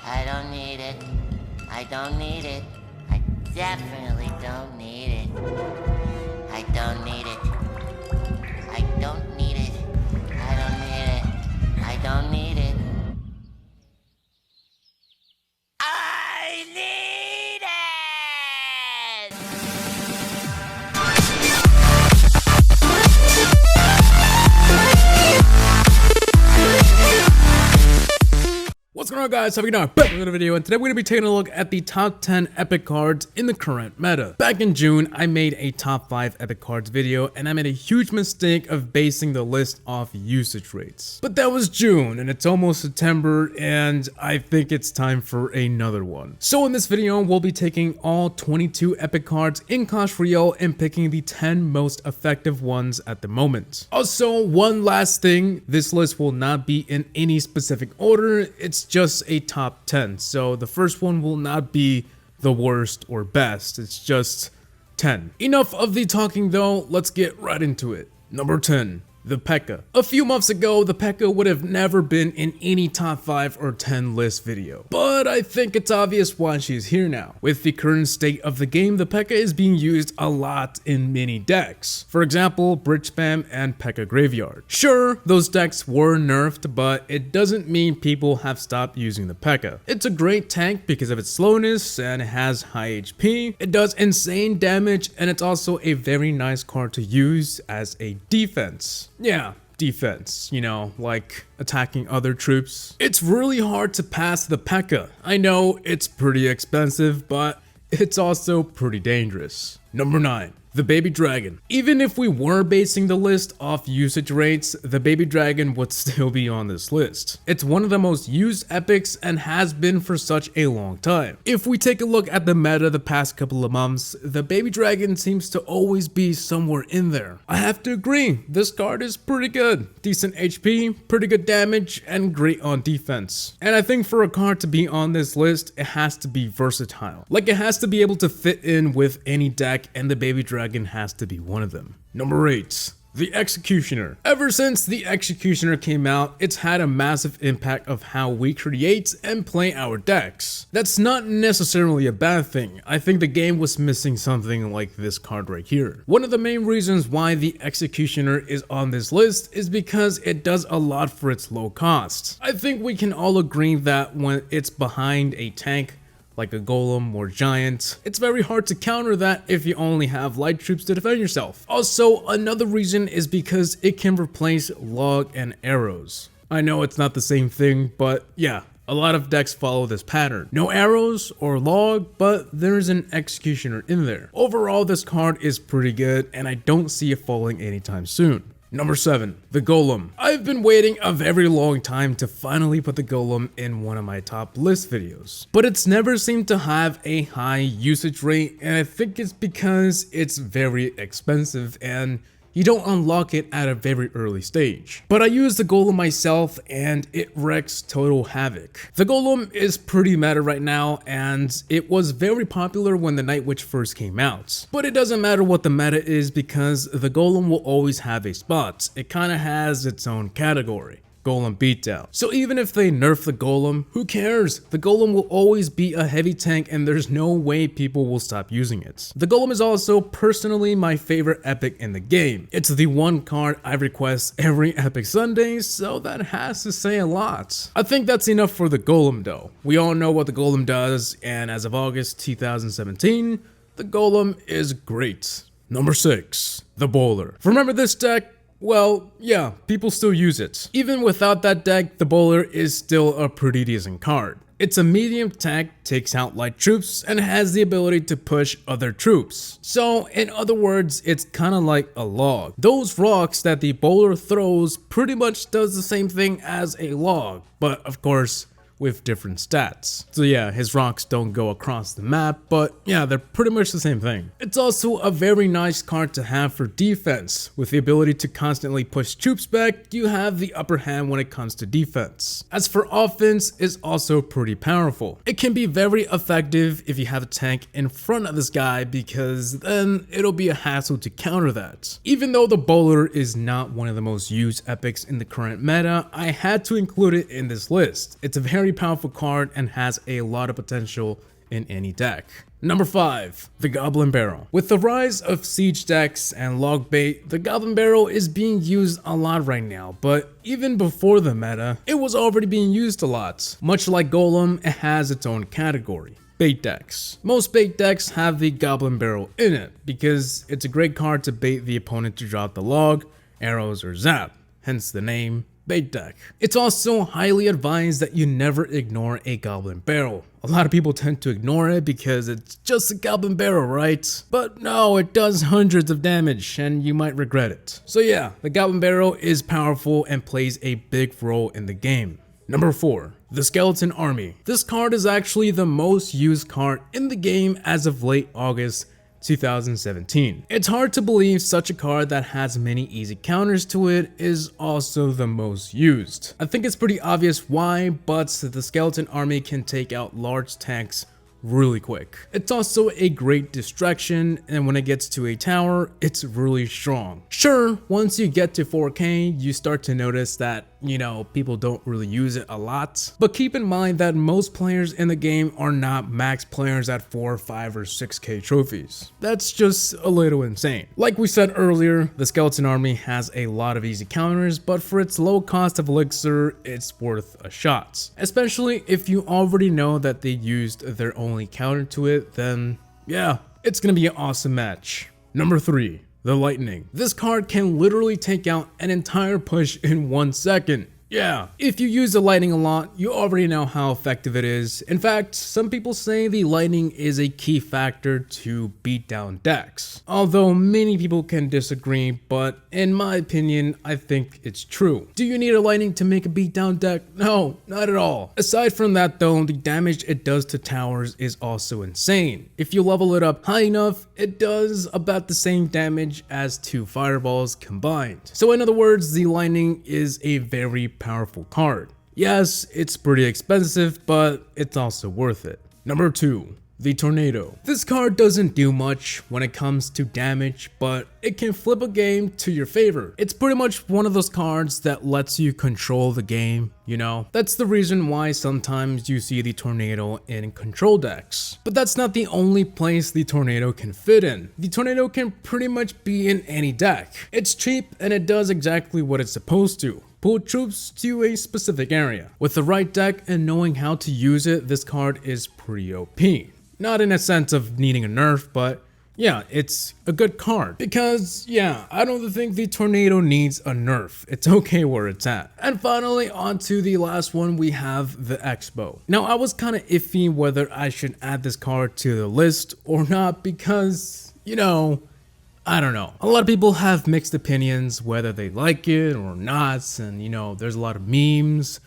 I don't need it. I don't need it. I definitely don't need it. I don't need it. I don't need it. I don't need it. I don't need it. I need it! What's going on, guys? How are you doing? Back with another video, and today we're going to be taking a look at the top 10 epic cards in the current meta. Back in June, I made a top 5 epic cards video, and I made a huge mistake of basing the list off usage rates. But that was June, and it's almost September, and I think it's time for another one. So in this video, we'll be taking all 22 epic cards in Clash Royale and picking the 10 most effective ones at the moment. Also, one last thing, this list will not be in any specific order. It's just a top 10, so the first one will not be the worst or best, it's just 10. Enough of the talking though, let's get right into it. Number 10. The P.E.K.K.A. A few months ago, the P.E.K.K.A. would have never been in any top 5 or 10 list video. But I think it's obvious why she's here now. With the current state of the game, the P.E.K.K.A. is being used a lot in many decks. For example, Bridge Spam and P.E.K.K.A. Graveyard. Sure, those decks were nerfed, but it doesn't mean people have stopped using the P.E.K.K.A. It's a great tank because of its slowness and it has high HP. It does insane damage, and it's also a very nice card to use as a defense. Yeah, defense, you know, like attacking other troops. It's really hard to pass the P.E.K.K.A. I know it's pretty expensive, but it's also pretty dangerous. Number 9. The Baby Dragon. Even if we were basing the list off usage rates, the Baby Dragon would still be on this list. It's one of the most used epics and has been for such a long time. If we take a look at the meta the past couple of months, the Baby Dragon seems to always be somewhere in there. I have to agree, this card is pretty good. Decent HP, pretty good damage, and great on defense. And I think for a card to be on this list, it has to be versatile. Like, it has to be able to fit in with any deck, and the Baby Dragon has to be one of them. Number 8. The Executioner. Ever since the Executioner came out, it's had a massive impact of how we create and play our decks. That's not necessarily a bad thing. I think the game was missing something like this card right here. One of the main reasons why the Executioner is on this list is because it does a lot for its low cost. I think we can all agree that when it's behind a tank, like a golem or giant, it's very hard to counter that if you only have light troops to defend yourself. Also, another reason is because it can replace log and arrows. I know it's not the same thing, but yeah, a lot of decks follow this pattern. No arrows or log, but there's an Executioner in there. Overall, this card is pretty good, and I don't see it falling anytime soon. Number 7. The Golem. I've been waiting a very long time to finally put the Golem in one of my top list videos, but it's never seemed to have a high usage rate, and I think it's because it's very expensive and you don't unlock it at a very early stage. But I use the Golem myself and it wreaks total havoc. The Golem is pretty meta right now, and it was very popular when the Night Witch first came out. But it doesn't matter what the meta is because the Golem will always have a spot. It kinda has its own category. Golem beatdown. So even if they nerf the Golem, who cares? The Golem will always be a heavy tank and there's no way people will stop using it. The Golem is also personally my favorite epic in the game. It's the one card I request every Epic Sunday, so that has to say a lot. I think that's enough for the Golem though. We all know what the Golem does, and as of August 2017, the Golem is great. Number 6. The Bowler. Remember this deck? Well, yeah, people still use it. Even without that deck, the Bowler is still a pretty decent card. It's a medium tank, takes out light troops, and has the ability to push other troops. So, in other words, it's kinda like a log. Those rocks that the Bowler throws pretty much does the same thing as a log, but of course, with different stats. So yeah, his rocks don't go across the map, but yeah, they're pretty much the same thing. It's also a very nice card to have for defense. With the ability to constantly push troops back, you have the upper hand when it comes to defense. As for offense, it's also pretty powerful. It can be very effective if you have a tank in front of this guy, because then it'll be a hassle to counter that. Even though the Bowler is not one of the most used epics in the current meta, I had to include it in this list. It's a very very powerful card and has a lot of potential in any deck. Number 5, the Goblin Barrel. With the rise of siege decks and log bait, the Goblin Barrel is being used a lot right now, but even before the meta, it was already being used a lot. Much like Golem, it has its own category. Bait decks. Most bait decks have the Goblin Barrel in it because it's a great card to bait the opponent to drop the log, arrows, or zap, hence the name bait deck. It's also highly advised that you never ignore a Goblin Barrel. A lot of people tend to ignore it because it's just a Goblin Barrel, right? But no, it does hundreds of damage and you might regret it. So yeah, the Goblin Barrel is powerful and plays a big role in the game. Number 4, the Skeleton Army. This card is actually the most used card in the game as of late August 2017. It's hard to believe such a card that has many easy counters to it is also the most used. I think it's pretty obvious why, but the Skeleton Army can take out large tanks really quick. It's also a great distraction, and when it gets to a tower, it's really strong. Sure, once you get to 4K, you start to notice that, people don't really use it a lot, but keep in mind that most players in the game are not max players at 4, 5, or 6K trophies. That's just a little insane. Like we said earlier, the Skeleton Army has a lot of easy counters, but for its low cost of elixir, it's worth a shot. Especially if you already know that they used their only counter to it, then yeah, it's gonna be an awesome match. Number 3, the Lightning. This card can literally take out an entire push in 1 second. Yeah, if you use the lightning a lot, you already know how effective it is. In fact, some people say the lightning is a key factor to beat down decks. Although many people can disagree, but in my opinion, I think it's true. Do you need a lightning to make a beatdown deck? No, not at all. Aside from that though, the damage it does to towers is also insane. If you level it up high enough, it does about the same damage as 2 fireballs combined. So in other words, the lightning is a very powerful card. Yes, it's pretty expensive, but it's also worth it. Number 2, the Tornado. This card doesn't do much when it comes to damage, but it can flip a game to your favor. It's pretty much one of those cards that lets you control the game, That's the reason why sometimes you see the Tornado in control decks. But that's not the only place the Tornado can fit in. The Tornado can pretty much be in any deck. It's cheap and it does exactly what it's supposed to. Pull troops to a specific area. With the right deck and knowing how to use it, this card is pretty OP. Not in a sense of needing a nerf, but yeah, it's a good card. Because yeah, I don't think the Tornado needs a nerf. It's okay where it's at. And finally, on to the last one, we have the Expo. Now, I was kind of iffy whether I should add this card to the list or not because, I don't know. A lot of people have mixed opinions whether they like it or not, and there's a lot of memes.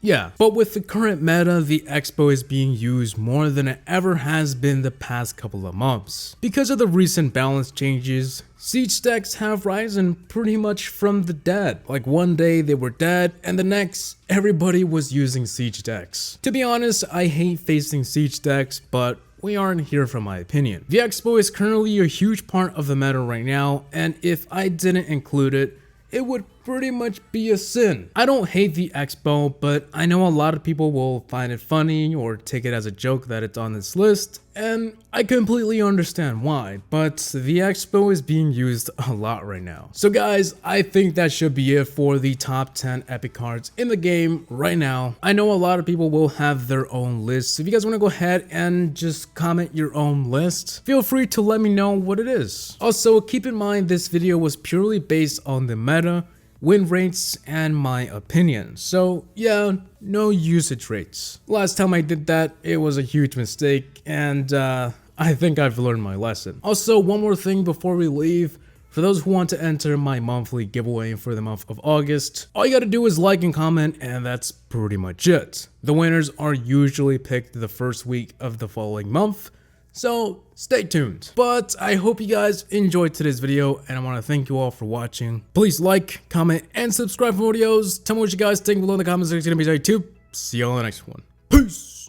Yeah. But with the current meta, the Expo is being used more than it ever has been the past couple of months. Because of the recent balance changes, siege decks have risen pretty much from the dead. Like one day they were dead, and the next, everybody was using siege decks. To be honest, I hate facing siege decks, but we aren't here for my opinion. The Expo is currently a huge part of the meta right now, and if I didn't include it, it would pretty much be a sin. I don't hate the Expo, but I know a lot of people will find it funny or take it as a joke that it's on this list, and I completely understand why, but the Expo is being used a lot right now. So guys, I think that should be it for the top 10 epic cards in the game right now. I know a lot of people will have their own lists. If you guys want to go ahead and just comment your own list, feel free to let me know what it is. Also, keep in mind this video was purely based on the meta, win rates, and my opinion. So yeah, no usage rates. Last time I did that, it was a huge mistake, and I think I've learned my lesson. Also, one more thing before we leave. For those who want to enter my monthly giveaway for the month of August, all you gotta do is like and comment, and that's pretty much it. The winners are usually picked the first week of the following month, so stay tuned. But I hope you guys enjoyed today's video, and I want to thank you all for watching. Please like, comment, and subscribe for more videos. Tell me what you guys think below in the comment section of YouTube. See you all in the next one. Peace!